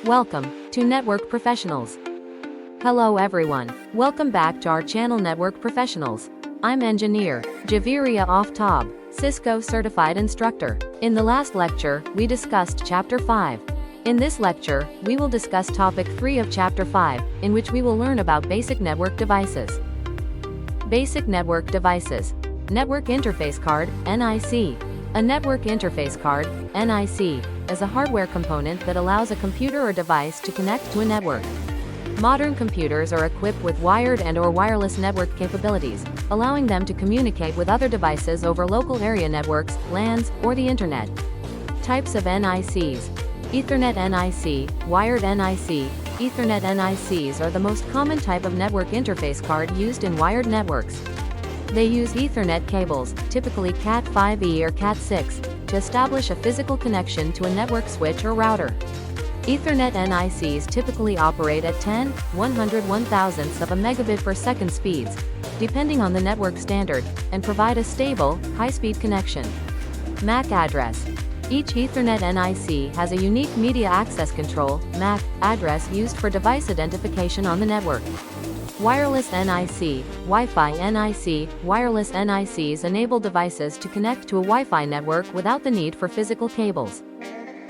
Welcome to Network Professionals. Hello everyone, welcome back to our channel Network Professionals. I'm Engineer Javiria Oftab, CISCO Certified Instructor. In the last lecture, we discussed Chapter 5. In this lecture, we will discuss Topic 3 of Chapter 5, in which we will learn about basic network devices. Basic network devices. Network Interface Card, NIC. A network interface card, NIC, is a hardware component that allows a computer or device to connect to a network. Modern computers are equipped with wired and/or wireless network capabilities, allowing them to communicate with other devices over local area networks, LANs, or the Internet. Types of NICs. Ethernet NIC, wired NIC. Ethernet NICs are the most common type of network interface card used in wired networks. They use Ethernet cables, typically Cat5e or Cat6, to establish a physical connection to a network switch or router. Ethernet NICs typically operate at 10, 100/1000ths of a megabit per second speeds, depending on the network standard, and provide a stable, high-speed connection. MAC address. Each Ethernet NIC has a unique media access control (MAC) address used for device identification on the network. Wireless NIC, Wi-Fi NIC. Wireless NICs enable devices to connect to a Wi-Fi network without the need for physical cables.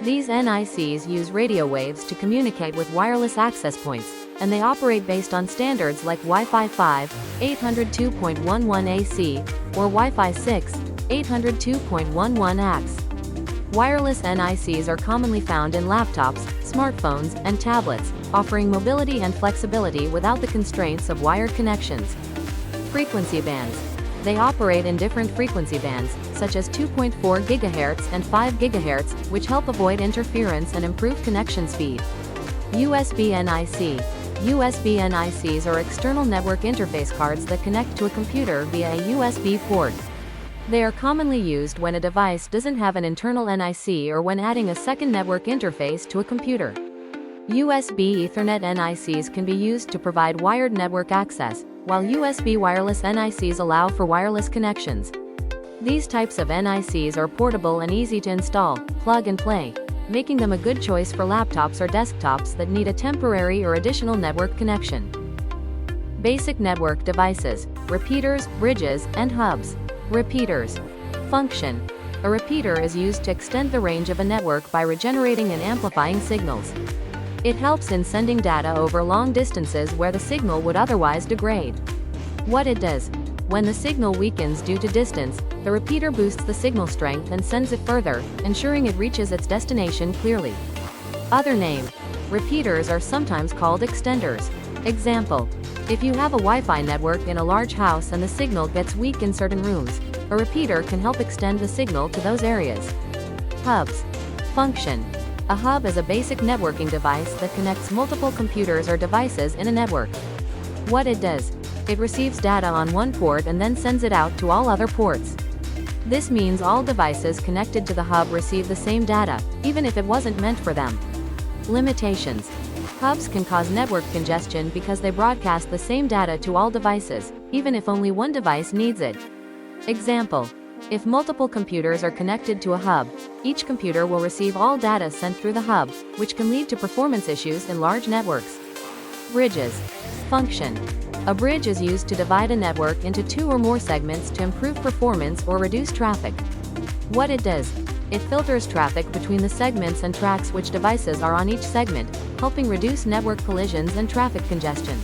These NICs use radio waves to communicate with wireless access points, and they operate based on standards like Wi-Fi 5, 802.11 AC, or Wi-Fi 6, 802.11 AX. Wireless NICs are commonly found in laptops, smartphones, and tablets, offering mobility and flexibility without the constraints of wired connections. Frequency bands. They operate in different frequency bands, such as 2.4 GHz and 5 GHz, which help avoid interference and improve connection speed. USB NIC. USB NICs are external network interface cards that connect to a computer via a USB port. They are commonly used when a device doesn't have an internal NIC or when adding a second network interface to a computer. USB Ethernet NICs can be used to provide wired network access, while USB wireless NICs allow for wireless connections. These types of NICs are portable and easy to install, plug and play, making them a good choice for laptops or desktops that need a temporary or additional network connection. Basic network devices, repeaters, bridges, and hubs. Repeaters. Function. A repeater is used to extend the range of a network by regenerating and amplifying signals. It helps in sending data over long distances where the signal would otherwise degrade. What it does. When the signal weakens due to distance, the repeater boosts the signal strength and sends it further, ensuring it reaches its destination clearly. Other name. Repeaters are sometimes called extenders. Example. If you have a Wi-Fi network in a large house and the signal gets weak in certain rooms, a repeater can help extend the signal to those areas. Hubs. Function. A hub is a basic networking device that connects multiple computers or devices in a network. What it does. It receives data on one port and then sends it out to all other ports. This means all devices connected to the hub receive the same data, even if it wasn't meant for them. Limitations. Hubs can cause network congestion because they broadcast the same data to all devices, even if only one device needs it. Example. If multiple computers are connected to a hub, each computer will receive all data sent through the hub, which can lead to performance issues in large networks. Bridges. Function. A bridge is used to divide a network into two or more segments to improve performance or reduce traffic. What it does. It filters traffic between the segments and tracks which devices are on each segment, helping reduce network collisions and traffic congestion.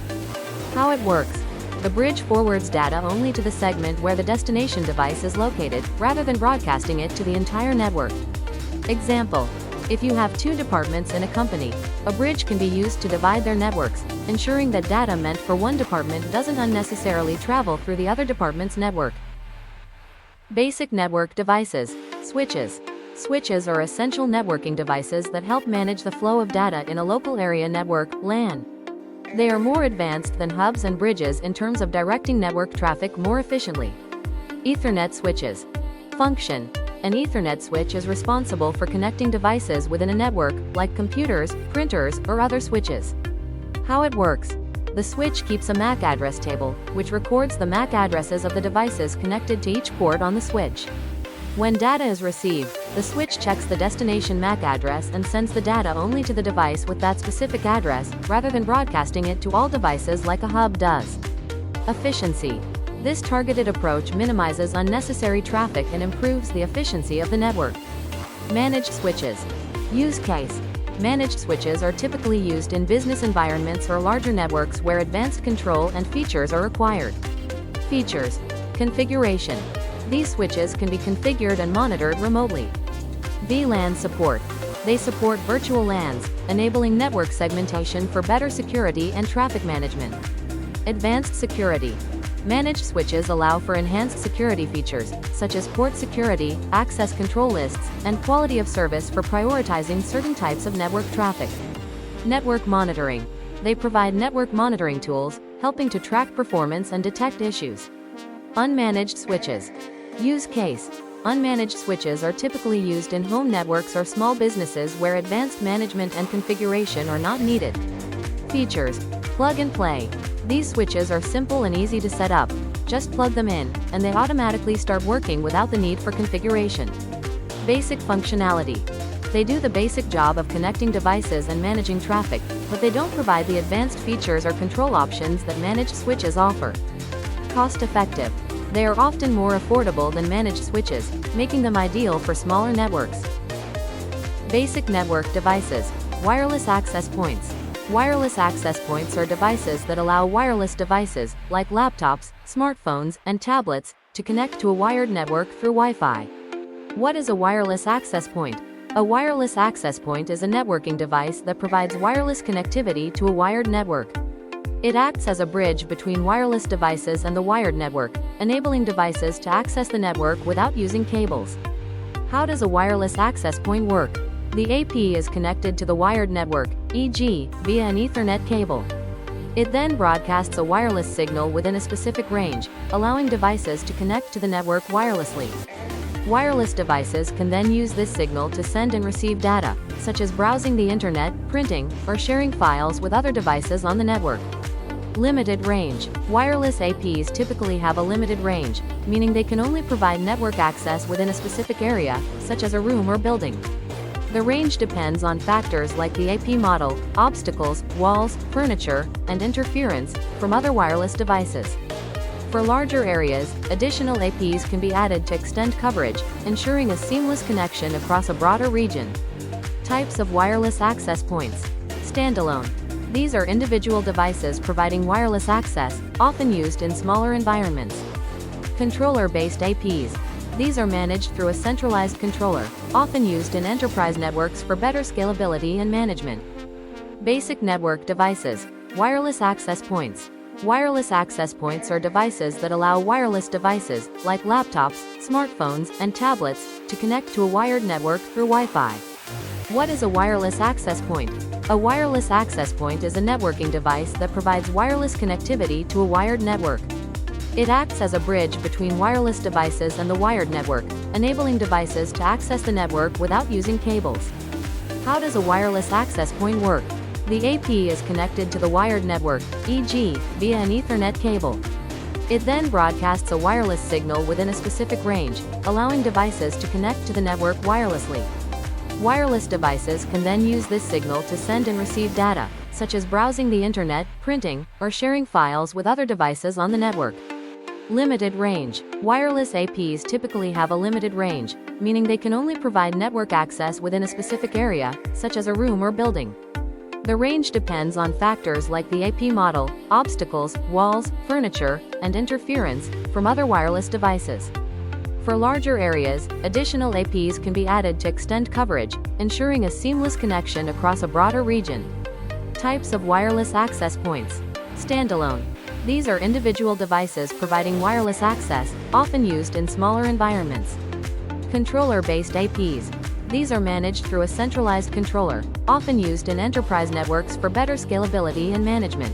How it works. The bridge forwards data only to the segment where the destination device is located, rather than broadcasting it to the entire network. Example. If you have two departments in a company, a bridge can be used to divide their networks, ensuring that data meant for one department doesn't unnecessarily travel through the other department's network. Basic network devices. Switches. Switches are essential networking devices that help manage the flow of data in a local area network, LAN. They are more advanced than hubs and bridges in terms of directing network traffic more efficiently. Ethernet switches. Function. An Ethernet switch is responsible for connecting devices within a network, like computers, printers, or other switches. How it works. The switch keeps a MAC address table, which records the MAC addresses of the devices connected to each port on the switch. When data is received, the switch checks the destination MAC address and sends the data only to the device with that specific address, rather than broadcasting it to all devices like a hub does. Efficiency. This targeted approach minimizes unnecessary traffic and improves the efficiency of the network. Managed switches. Use case. Managed switches are typically used in business environments or larger networks where advanced control and features are required. Features. Configuration. These switches can be configured and monitored remotely. VLAN support. They support virtual LANs, enabling network segmentation for better security and traffic management. Advanced security. Managed switches allow for enhanced security features, such as port security, access control lists, and quality of service for prioritizing certain types of network traffic. Network monitoring. They provide network monitoring tools, helping to track performance and detect issues. Unmanaged switches. Use case. Unmanaged switches are typically used in home networks or small businesses where advanced management and configuration are not needed. Features. Plug and play. These switches are simple and easy to set up. Just plug them in, and they automatically start working without the need for configuration. Basic functionality. They do the basic job of connecting devices and managing traffic, but they don't provide the advanced features or control options that managed switches offer. Cost-effective. They are often more affordable than managed switches, making them ideal for smaller networks. Basic network devices. Wireless access points. Wireless access points are devices that allow wireless devices, like laptops, smartphones, and tablets, to connect to a wired network through Wi-Fi. What is a wireless access point? A wireless access point is a networking device that provides wireless connectivity to a wired network. It acts as a bridge between wireless devices and the wired network, enabling devices to access the network without using cables. How does a wireless access point work? The AP is connected to the wired network, e.g., via an Ethernet cable. It then broadcasts a wireless signal within a specific range, allowing devices to connect to the network wirelessly. Wireless devices can then use this signal to send and receive data, such as browsing the internet, printing, or sharing files with other devices on the network. Limited range. Wireless APs typically have a limited range, meaning they can only provide network access within a specific area, such as a room or building. The range depends on factors like the AP model, obstacles, walls, furniture, and interference from other wireless devices. For larger areas, additional APs can be added to extend coverage, ensuring a seamless connection across a broader region. Types of wireless access points. Standalone. These are individual devices providing wireless access, often used in smaller environments. Controller-based APs. These are managed through a centralized controller, often used in enterprise networks for better scalability and management. Basic network devices. Wireless access points. Wireless access points are devices that allow wireless devices, like laptops, smartphones, and tablets, to connect to a wired network through Wi-Fi. What is a wireless access point? A wireless access point is a networking device that provides wireless connectivity to a wired network. It acts as a bridge between wireless devices and the wired network, enabling devices to access the network without using cables. How does a wireless access point work? The AP is connected to the wired network, e.g., via an Ethernet cable. It then broadcasts a wireless signal within a specific range, allowing devices to connect to the network wirelessly. Wireless devices can then use this signal to send and receive data, such as browsing the internet, printing, or sharing files with other devices on the network. Limited range. Wireless APs typically have a limited range, meaning they can only provide network access within a specific area, such as a room or building. The range depends on factors like the AP model, obstacles, walls, furniture, and interference from other wireless devices. For larger areas, additional APs can be added to extend coverage, ensuring a seamless connection across a broader region. Types of wireless access points. Standalone. These are individual devices providing wireless access, often used in smaller environments. Controller-based APs. These are managed through a centralized controller, often used in enterprise networks for better scalability and management.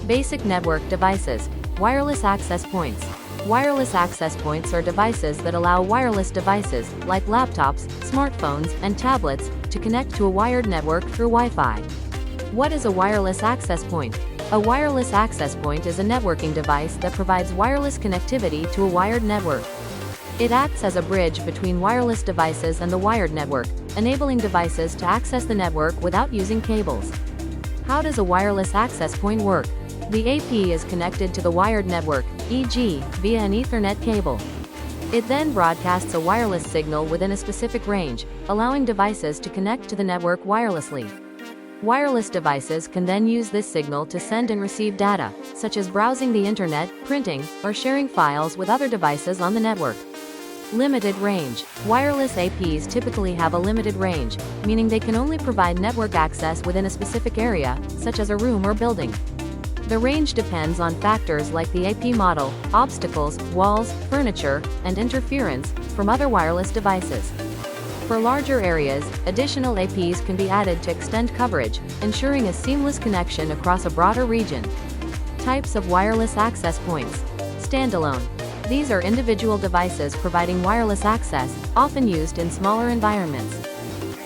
Basic network devices. Wireless access points. Wireless access points are devices that allow wireless devices, like laptops, smartphones, and tablets, to connect to a wired network through Wi-Fi. What is a wireless access point? A wireless access point is a networking device that provides wireless connectivity to a wired network. It acts as a bridge between wireless devices and the wired network, enabling devices to access the network without using cables. How does a wireless access point work? The AP is connected to the wired network, e.g., via an Ethernet cable. It then broadcasts a wireless signal within a specific range, allowing devices to connect to the network wirelessly. Wireless devices can then use this signal to send and receive data, such as browsing the internet, printing, or sharing files with other devices on the network. Limited range. Wireless APs typically have a limited range, meaning they can only provide network access within a specific area, such as a room or building. The range depends on factors like the AP model, obstacles, walls, furniture, and interference from other wireless devices. For larger areas, additional APs can be added to extend coverage, ensuring a seamless connection across a broader region. Types of wireless access points. Standalone. These are individual devices providing wireless access, often used in smaller environments.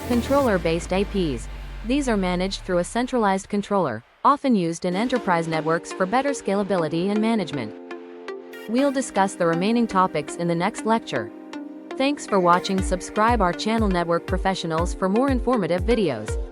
Controller-based APs. These are managed through a centralized controller, often used in enterprise networks for better scalability and management. We'll discuss the remaining topics in the next lecture. Thanks for watching. Subscribe our channel Network Professionals for more informative videos.